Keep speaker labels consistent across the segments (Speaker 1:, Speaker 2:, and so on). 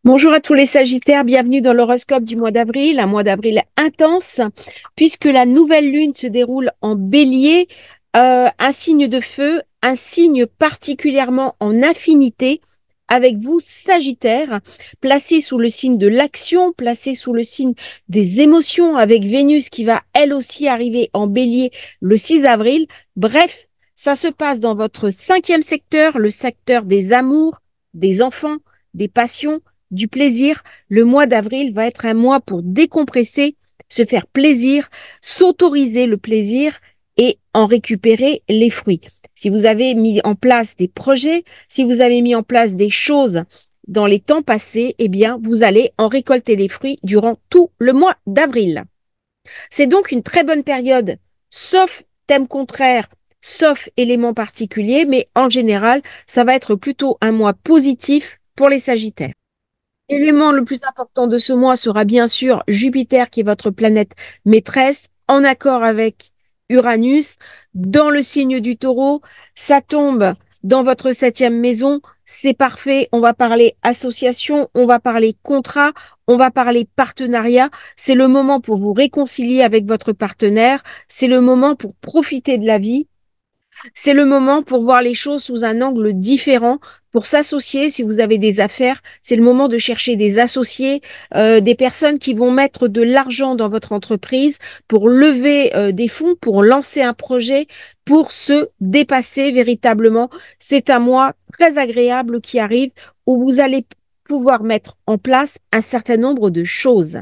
Speaker 1: Bonjour à tous les Sagittaires, bienvenue dans l'horoscope du mois d'avril, un mois d'avril intense, puisque la nouvelle lune se déroule en Bélier, un signe de feu, un signe particulièrement en affinité avec vous, Sagittaire, placé sous le signe de l'action, placé sous le signe des émotions, avec Vénus qui va elle aussi arriver en Bélier le 6 avril. Bref, ça se passe dans votre cinquième secteur, le secteur des amours, des enfants, des passions, du plaisir. Le mois d'avril va être un mois pour décompresser, se faire plaisir, s'autoriser le plaisir et en récupérer les fruits. Si vous avez mis en place des projets, si vous avez mis en place des choses dans les temps passés, eh bien, vous allez en récolter les fruits durant tout le mois d'avril. C'est donc une très bonne période, sauf thème contraire, sauf élément particulier, mais en général, ça va être plutôt un mois positif pour les Sagittaires. L'élément le plus important de ce mois sera bien sûr Jupiter, qui est votre planète maîtresse, en accord avec Uranus, dans le signe du Taureau. Ça tombe dans votre septième maison. C'est parfait. On va parler association, on va parler contrat, on va parler partenariat. C'est le moment pour vous réconcilier avec votre partenaire. C'est le moment pour profiter de la vie. C'est le moment pour voir les choses sous un angle différent, pour s'associer. Si vous avez des affaires, c'est le moment de chercher des associés, des personnes qui vont mettre de l'argent dans votre entreprise pour lever des fonds, pour lancer un projet, pour se dépasser véritablement. C'est un mois très agréable qui arrive où vous allez pouvoir mettre en place un certain nombre de choses.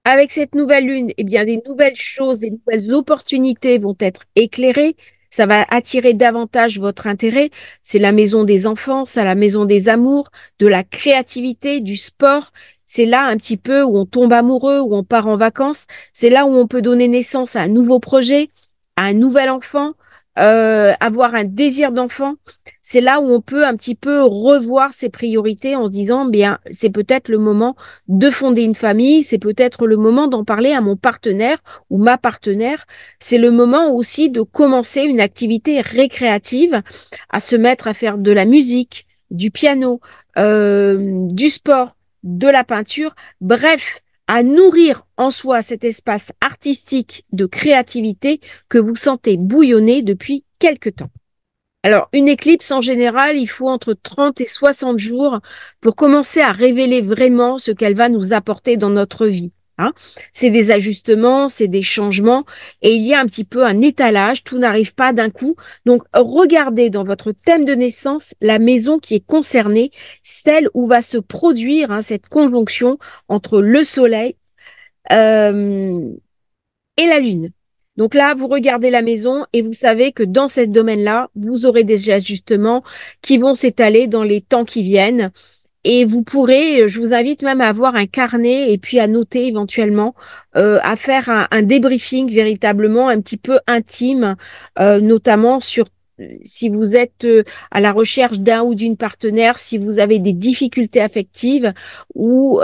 Speaker 1: Avec cette nouvelle lune, eh bien, des nouvelles choses, des nouvelles opportunités vont être éclairées. Ça va attirer davantage votre intérêt. C'est la maison des enfants, c'est la maison des amours, de la créativité, du sport. C'est là un petit peu où on tombe amoureux, où on part en vacances. C'est là où on peut donner naissance à un nouveau projet, à un nouvel enfant, avoir un désir d'enfant. C'est là où on peut un petit peu revoir ses priorités en se disant, bien, c'est peut-être le moment de fonder une famille, c'est peut-être le moment d'en parler à mon partenaire ou ma partenaire. C'est le moment aussi de commencer une activité récréative, à se mettre à faire de la musique, du piano, du sport, de la peinture, bref, à nourrir en soi cet espace artistique de créativité que vous sentez bouillonner depuis quelque temps. Alors, une éclipse, en général, il faut entre 30 et 60 jours pour commencer à révéler vraiment ce qu'elle va nous apporter dans notre vie. Hein. C'est des ajustements, c'est des changements, et il y a un petit peu un étalage, tout n'arrive pas d'un coup. Donc, regardez dans votre thème de naissance la maison qui est concernée, celle où va se produire cette conjonction entre le Soleil euh, et la Lune. Donc là, vous regardez la maison et vous savez que dans ce domaine-là, vous aurez des ajustements qui vont s'étaler dans les temps qui viennent. Et vous pourrez, je vous invite même à avoir un carnet et puis à noter éventuellement, à faire un débriefing véritablement un petit peu intime, notamment sur si vous êtes à la recherche d'un ou d'une partenaire, si vous avez des difficultés affectives ou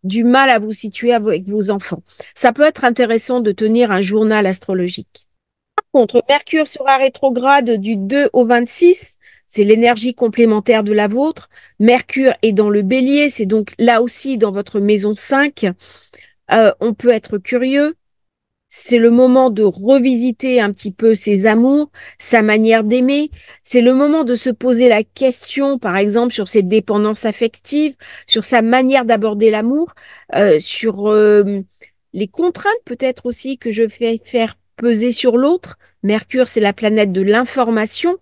Speaker 1: du mal à vous situer avec vos enfants. Ça peut être intéressant de tenir un journal astrologique. Par contre, Mercure sera rétrograde du 2 au 26. C'est l'énergie complémentaire de la vôtre. Mercure est dans le bélier, c'est donc là aussi dans votre maison 5. On peut être curieux. C'est le moment de revisiter un petit peu ses amours, sa manière d'aimer. C'est le moment de se poser la question, par exemple, sur ses dépendances affectives, sur sa manière d'aborder l'amour, sur les contraintes peut-être aussi que je fais faire peser sur l'autre. Mercure, c'est la planète de l'information.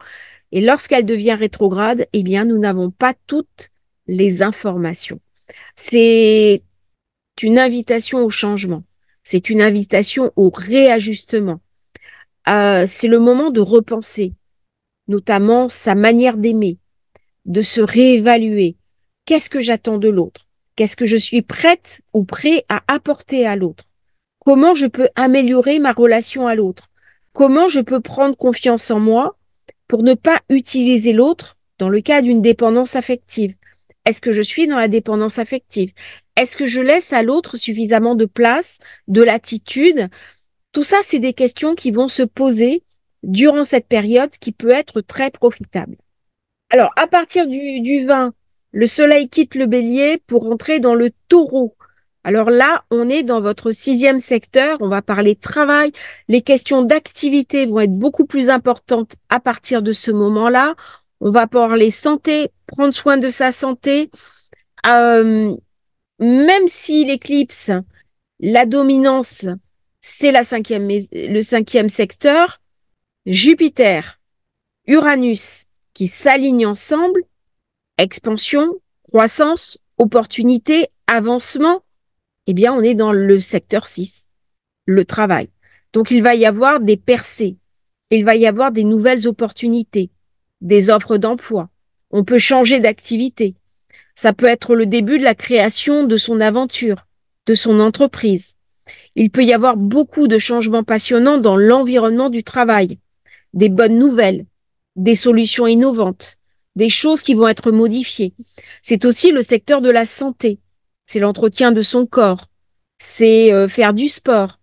Speaker 1: Et lorsqu'elle devient rétrograde, eh bien, nous n'avons pas toutes les informations. C'est une invitation au changement. C'est une invitation au réajustement. C'est le moment de repenser, notamment sa manière d'aimer, de se réévaluer. Qu'est-ce que j'attends de l'autre? Qu'est-ce que je suis prête ou prêt à apporter à l'autre? Comment je peux améliorer ma relation à l'autre? Comment je peux prendre confiance en moi pour ne pas utiliser l'autre dans le cas d'une dépendance affective? Est-ce que je suis dans la dépendance affective? Est-ce que je laisse à l'autre suffisamment de place, de latitude? Tout ça, c'est des questions qui vont se poser durant cette période qui peut être très profitable. Alors, à partir du 20, Le soleil quitte le bélier pour entrer dans le taureau. Alors là, on est dans votre 6e secteur, on va parler travail. Les questions d'activité vont être beaucoup plus importantes à partir de ce moment-là. On va parler santé, prendre soin de sa santé. Euh, Même si l'éclipse, la dominance, c'est le 5e secteur, Jupiter, Uranus qui s'alignent ensemble, expansion, croissance, opportunité, avancement, eh bien, on est dans le secteur 6, le travail. Donc, il va y avoir des percées, il va y avoir des nouvelles opportunités, des offres d'emploi. On peut changer d'activité. Ça peut être le début de la création de son aventure, de son entreprise. Il peut y avoir beaucoup de changements passionnants dans l'environnement du travail, des bonnes nouvelles, des solutions innovantes, des choses qui vont être modifiées. C'est aussi le secteur de la santé. C'est l'entretien de son corps. C'est faire du sport.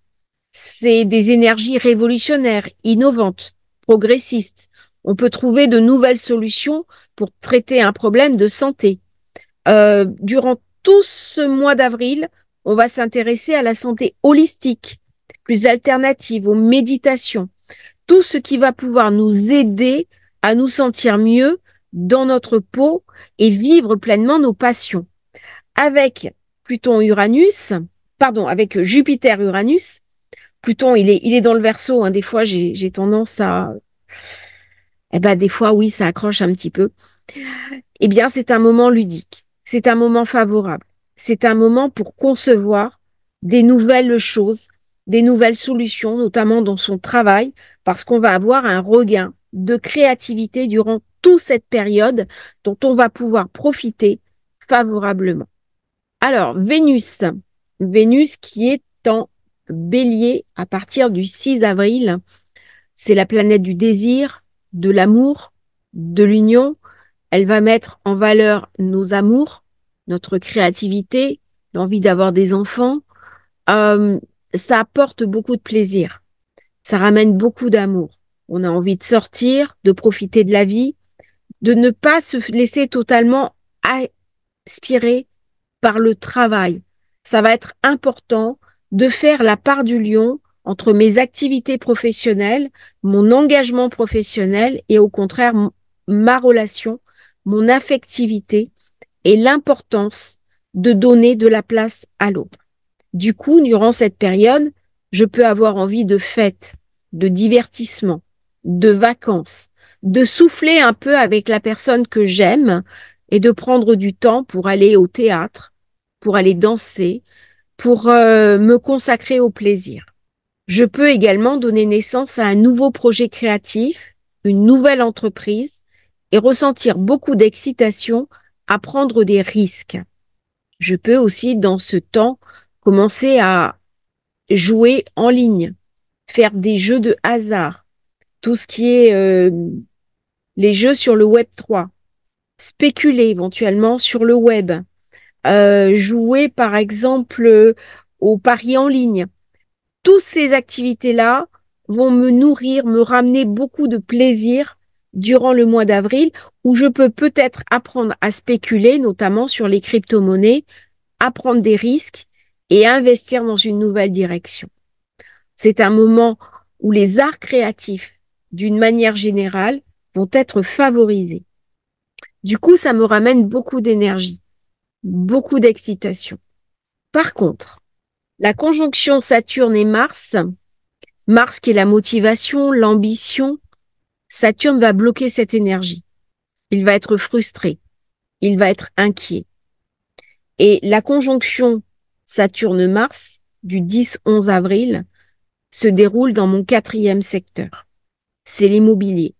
Speaker 1: C'est des énergies révolutionnaires, innovantes, progressistes. On peut trouver de nouvelles solutions pour traiter un problème de santé. Durant tout ce mois d'avril, on va s'intéresser à la santé holistique, plus alternative, aux méditations, tout ce qui va pouvoir nous aider à nous sentir mieux dans notre peau et vivre pleinement nos passions. Avec avec Jupiter-Uranus, Pluton, il est dans le Verseau, hein. Des fois, j'ai tendance à, des fois, oui, ça accroche un petit peu. Eh bien, c'est un moment ludique. C'est un moment favorable. C'est un moment pour concevoir des nouvelles choses, des nouvelles solutions, notamment dans son travail, parce qu'on va avoir un regain de créativité durant toute cette période dont on va pouvoir profiter favorablement. Alors, Vénus qui est en Bélier à partir du 6 avril, c'est la planète du désir, de l'amour, de l'union. Elle va mettre en valeur nos amours, notre créativité, l'envie d'avoir des enfants. Euh, Ça apporte beaucoup de plaisir. Ça ramène beaucoup d'amour. On a envie de sortir, de profiter de la vie, de ne pas se laisser totalement aspirer par le travail. Ça va être important de faire la part du lion entre mes activités professionnelles, mon engagement professionnel et au contraire ma relation, mon affectivité et l'importance de donner de la place à l'autre. Du coup, durant cette période, je peux avoir envie de fêtes, de divertissement, de vacances, de souffler un peu avec la personne que j'aime et de prendre du temps pour aller au théâtre, pour aller danser, pour me consacrer au plaisir. Je peux également donner naissance à un nouveau projet créatif, une nouvelle entreprise et ressentir beaucoup d'excitation à prendre des risques. Je peux aussi, dans ce temps, commencer à jouer en ligne, faire des jeux de hasard, tout ce qui est les jeux sur le Web 3, spéculer éventuellement sur le web, jouer par exemple aux paris en ligne. Toutes ces activités-là vont me nourrir, me ramener beaucoup de plaisir durant le mois d'avril où je peux peut-être apprendre à spéculer, notamment sur les crypto-monnaies, à prendre des risques et investir dans une nouvelle direction. C'est un moment où les arts créatifs, d'une manière générale, vont être favorisés. Du coup, ça me ramène beaucoup d'énergie, beaucoup d'excitation. Par contre, la conjonction Saturne et Mars, Mars qui est la motivation, l'ambition, Saturne va bloquer cette énergie. Il va être frustré, il va être inquiet. Et la conjonction Saturne-Mars du 10-11 avril se déroule dans mon 4e secteur. C'est l'immobilier,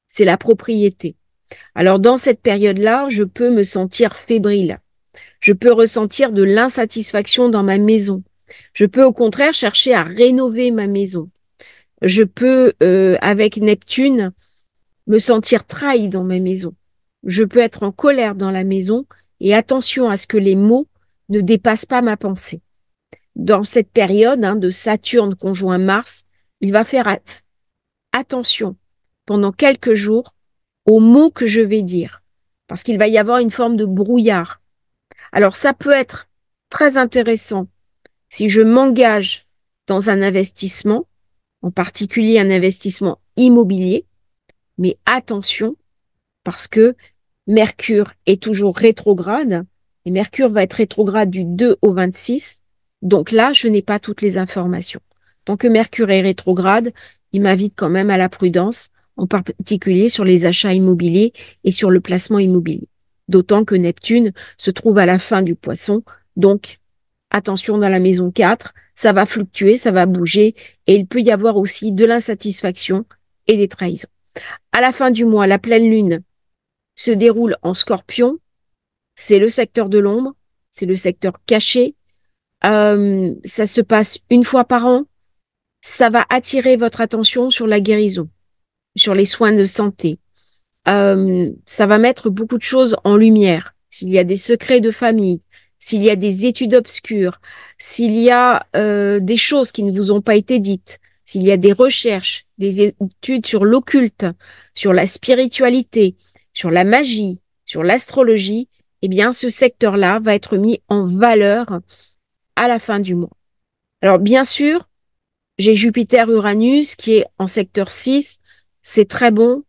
Speaker 1: c'est la propriété. Alors dans cette période-là, je peux me sentir fébrile. Je peux ressentir de l'insatisfaction dans ma maison. Je peux au contraire chercher à rénover ma maison. Je peux, avec Neptune, me sentir trahi dans ma maison. Je peux être en colère dans la maison et attention à ce que les mots ne dépassent pas ma pensée. Dans cette période de Saturne conjoint Mars, il va faire attention pendant quelques jours aux mots que je vais dire. parce qu'il va y avoir une forme de brouillard. Alors ça peut être très intéressant si je m'engage dans un investissement, en particulier un investissement immobilier, mais attention, parce que Mercure est toujours rétrograde, et Mercure va être rétrograde du 2 au 26, donc là, je n'ai pas toutes les informations. Tant que Mercure est rétrograde, il m'invite quand même à la prudence, en particulier sur les achats immobiliers et sur le placement immobilier. D'autant que Neptune se trouve à la fin du Poisson, donc attention dans la maison 4, ça va fluctuer, ça va bouger, et il peut y avoir aussi de l'insatisfaction et des trahisons. À la fin du mois, la pleine lune se déroule en Scorpion, c'est le secteur de l'ombre, c'est le secteur caché, ça se passe une fois par an, ça va attirer votre attention sur la guérison, sur les soins de santé. Ça va mettre beaucoup de choses en lumière. S'il y a des secrets de famille, s'il y a des études obscures, s'il y a des choses qui ne vous ont pas été dites, s'il y a des recherches, des études sur l'occulte, sur la spiritualité, sur la magie, sur l'astrologie, eh bien, ce secteur-là va être mis en valeur à la fin du mois. Alors, bien sûr, j'ai Jupiter-Uranus qui est en secteur 6. C'est très bon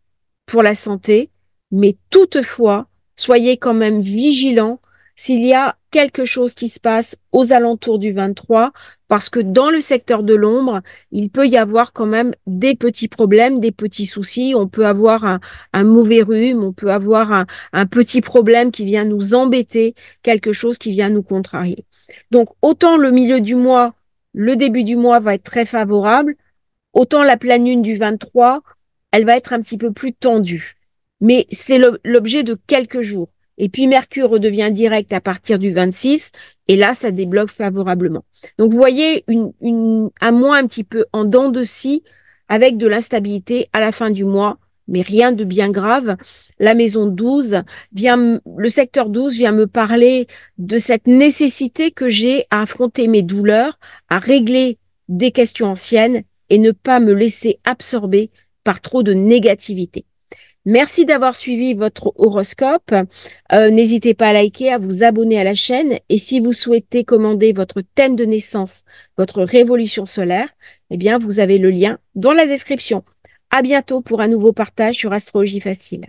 Speaker 1: pour la santé, mais toutefois, soyez quand même vigilants s'il y a quelque chose qui se passe aux alentours du 23, parce que dans le secteur de l'ombre, il peut y avoir quand même des petits problèmes, des petits soucis. On peut avoir un mauvais rhume, on peut avoir un petit problème qui vient nous embêter, quelque chose qui vient nous contrarier. Donc, autant le milieu du mois, le début du mois va être très favorable, autant la pleine lune du 23, elle va être un petit peu plus tendue. Mais c'est l'objet de quelques jours. Et puis Mercure redevient direct à partir du 26, et là, ça débloque favorablement. Donc, vous voyez un mois un petit peu en dents de scie, avec de l'instabilité à la fin du mois, mais rien de bien grave. La maison 12 le secteur 12 vient me parler de cette nécessité que j'ai à affronter mes douleurs, à régler des questions anciennes et ne pas me laisser absorber par trop de négativité. Merci d'avoir suivi votre horoscope. N'hésitez pas à liker, à vous abonner à la chaîne. Et si vous souhaitez commander votre thème de naissance, votre révolution solaire, eh bien, vous avez le lien dans la description. À bientôt pour un nouveau partage sur Astrologie Facile.